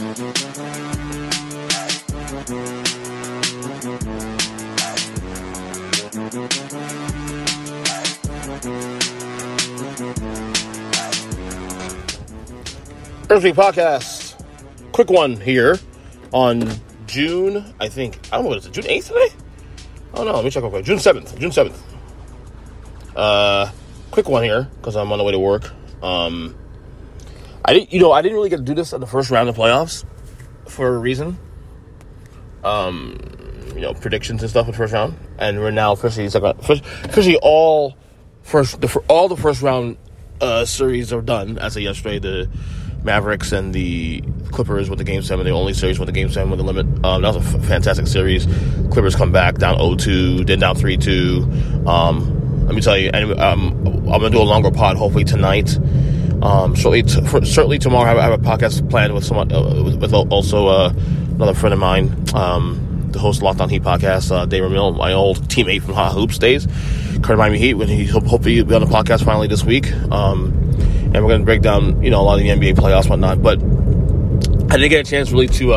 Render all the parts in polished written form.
Earnestly podcast. Quick one here on June, I don't know what is it, June 8th today? Oh no, let me check real quick. June 7th. Quick one here, because I'm on the way to work. I didn't really get to do this in the first round of playoffs for a reason. Predictions and stuff in the first round. And we're now officially all the first round series are done as of yesterday. The Mavericks and the Clippers with the Game 7, the only series with the Game 7 with the limit. That was a fantastic series. Clippers come back down 0-2, then down 3-2. Let me tell you, I'm going to do a longer pod hopefully tonight. Certainly tomorrow I have a podcast planned with someone, with also another friend of mine, the host of Locked On Heat podcast, Dave Ramil, my old teammate from Hot Hoops days, current Miami Heat, when he's hopefully he'll be on the podcast finally this week. And we're going to break down, a lot of the NBA playoffs and whatnot. But I didn't get a chance really to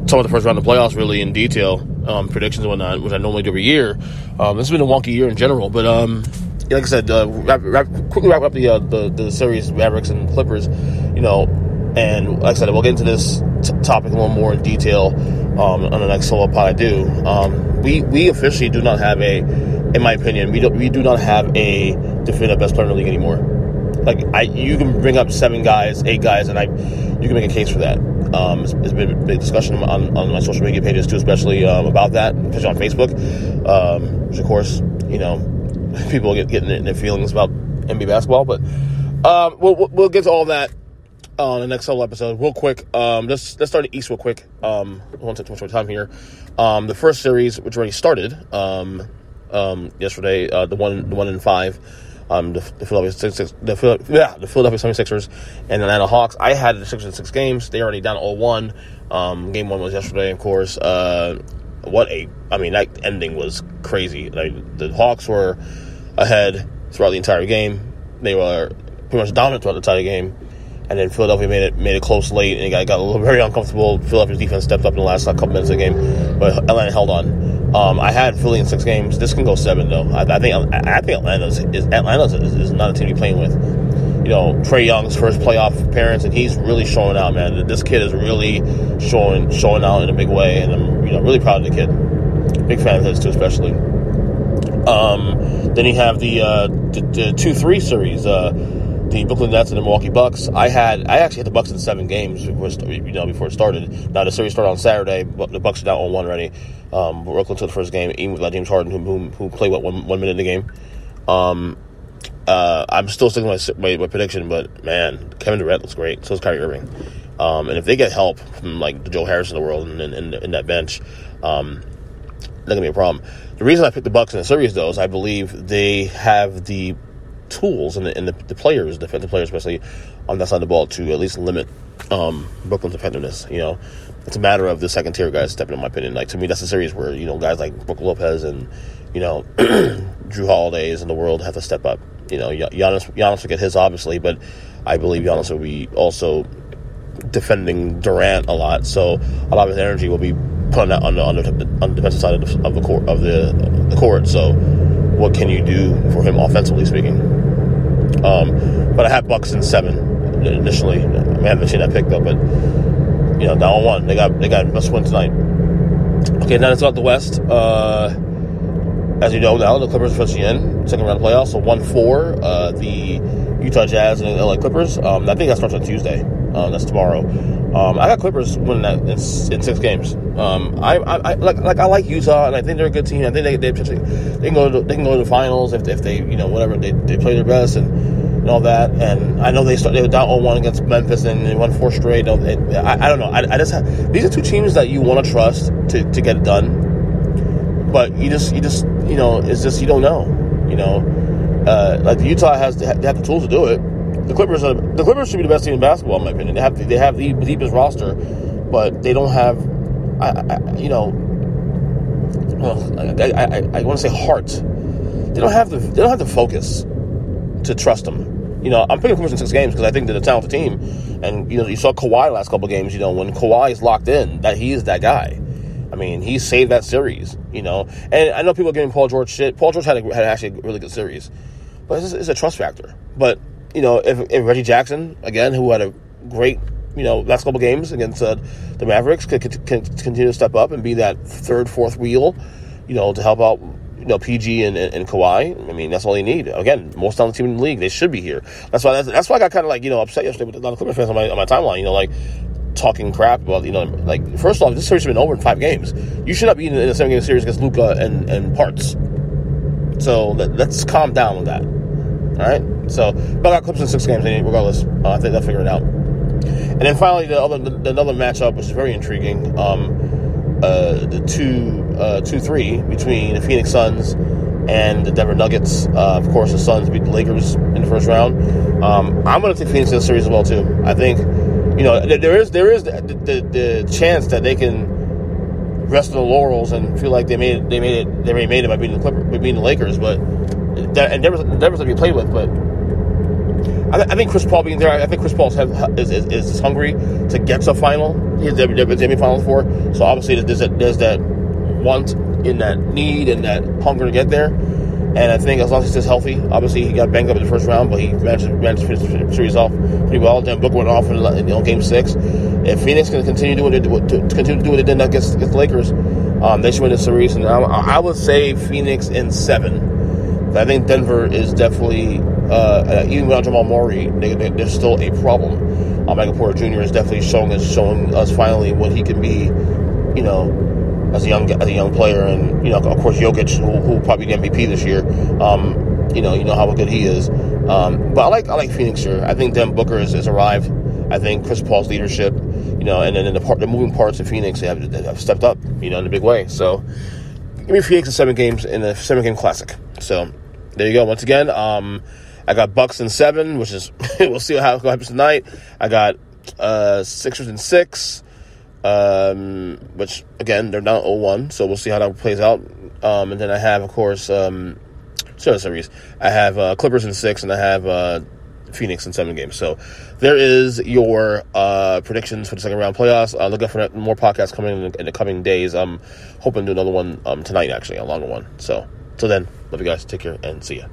talk about the first round of playoffs really in detail, predictions and whatnot, which I normally do every year. This has been a wonky year in general. But like I said, quickly wrap up the series, Mavericks and Clippers, and like I said, we'll get into this topic a little more in detail on the next solo pod I do. We officially do not have in my opinion, we do not have a definitive best player in the league anymore. Like, you can bring up 8 guys, and you can make a case for that. It's been a big discussion on my social media pages too, especially about that, especially on Facebook. Which of course, people getting their feelings about NBA basketball. But we'll get to all that on the next solo episode. Real quick, let's start the East real quick. I won't take too much more time here. The first series, which already started yesterday, the 1-5. The Philadelphia 76ers and the Atlanta Hawks. I had the Sixers in 6 games. They're already down 0-1. Game 1 was yesterday, of course. That ending was crazy. The Hawks were ahead throughout the entire game. They were pretty much dominant throughout the entire game. And then Philadelphia made it close late, and it got a little very uncomfortable. Philadelphia's defense stepped up in the last couple minutes of the game, but Atlanta held on. I had Philly in 6 games. This can go 7 though. I think Atlanta is not a team to be playing with. Trae Young's first playoff appearance, and he's really showing out, man. This kid is really showing out in a big way, and I'm really proud of the kid. Big fan of his too, especially. Then you have the 2-3 series. The Brooklyn Nets and the Milwaukee Bucks. I actually had the Bucks in 7 games before it started. Now the series started on Saturday, but the Bucks are down 1-1 already. Brooklyn took the first game, even without James Harden, who played 1 minute in the game. I'm still sticking with my prediction, but man, Kevin Durant looks great. So is Kyrie Irving. And if they get help from like the Joe Harris of the world in that bench, not gonna be a problem. The reason I picked the Bucks in the series though is I believe they have the tools and the players, defensive players especially, on that side of the ball to at least limit Brooklyn's effectiveness. It's a matter of the second tier guys stepping in my opinion. Like, to me, that's a series where guys like Brook Lopez and Drew Holidays in the world have to step up. Giannis will get his obviously, but I believe Giannis will be also defending Durant a lot, so a lot of his energy will be put on the defensive side of the court. So what can you do for him offensively speaking? But I had Bucks in 7 initially. I haven't seen that pick though, but down 1. They got must win tonight. Okay, now it's out the West. As you know now, the Clippers are officially in second round of playoffs. So 1-4, the Utah Jazz and the LA Clippers. I think that starts on Tuesday. That's tomorrow. I got Clippers winning that in 6 games. I like Utah, and I think they're a good team. I think they can go to the finals if they whatever they play their best and all that. And I know they were down 0-1 against Memphis and they won 4 straight. I don't know. I just these are 2 teams that you want to trust to get it done, but you just it's just you don't know. Like the Utah they have the tools to do it. The Clippers should be the best team in basketball, in my opinion. They have the deepest roster, but they don't have, I want to say heart. They don't have the focus to trust them. I'm picking Clippers in 6 games because I think they're a talented team. And, you saw Kawhi last couple games, when Kawhi is locked in, that he is that guy. I mean, he saved that series, And I know people are giving Paul George shit. Paul George had actually a really good series. But it's a trust factor. But, if Reggie Jackson, again, who had a great, last couple games against the Mavericks, could continue to step up and be that third, fourth wheel, to help out, PG and Kawhi. I mean, that's all you need. Again, most talented team in the league. They should be here. That's why I got kind of upset yesterday with a lot of Clipper fans on my timeline. Talking crap about first off, this series has been over in 5 games. You should not be in a 7-game series against Luka and Parts. So let's calm down with that. All right. So, but I got Clippers in 6 games regardless. I think they'll figure it out. And then finally, another matchup, which is very intriguing. The 2-3 between the Phoenix Suns and the Denver Nuggets. Of course, the Suns beat the Lakers in the first round. I'm going to take Phoenix in the series as well too. I think, there is the chance that they can rest on the laurels and feel like they already made it by beating the Lakers, but Denver's to be played with. But I think Chris Paul being there, I think Chris Paul is hungry to get to a final. He's the NBA Final Four. So obviously there's that want and that need and that hunger to get there. And I think as long as he stays healthy, obviously he got banged up in the first round, but he managed to finish the series off pretty well. Then Booker went off in Game 6. If Phoenix can continue to do what they did against the Lakers, they should win the series. And I would say Phoenix in 7. But I think Denver is definitely, even without Jamal Murray, they're still a problem. Michael Porter Jr. is definitely showing us finally what he can be, as a young player, and of course Jokic, who will probably be the MVP this year. How good he is. But I like Phoenix here. I think Devin Booker has arrived. I think Chris Paul's leadership, and then the moving parts of Phoenix have stepped up, in a big way. So give me Phoenix in 7 games in a 7-game classic. So there you go. Once again, I got Bucks in 7, which is we'll see how it happens tonight. I got Sixers in 6. Which again they're down 0-1, so we'll see how that plays out. And then I have, of course, series. I have Clippers in 6, and I have Phoenix in 7 games. So there is your predictions for the second round playoffs. Look out for more podcasts coming in the coming days. I'm hoping to do another one tonight, actually, a longer one. So till then, love you guys. Take care and see ya.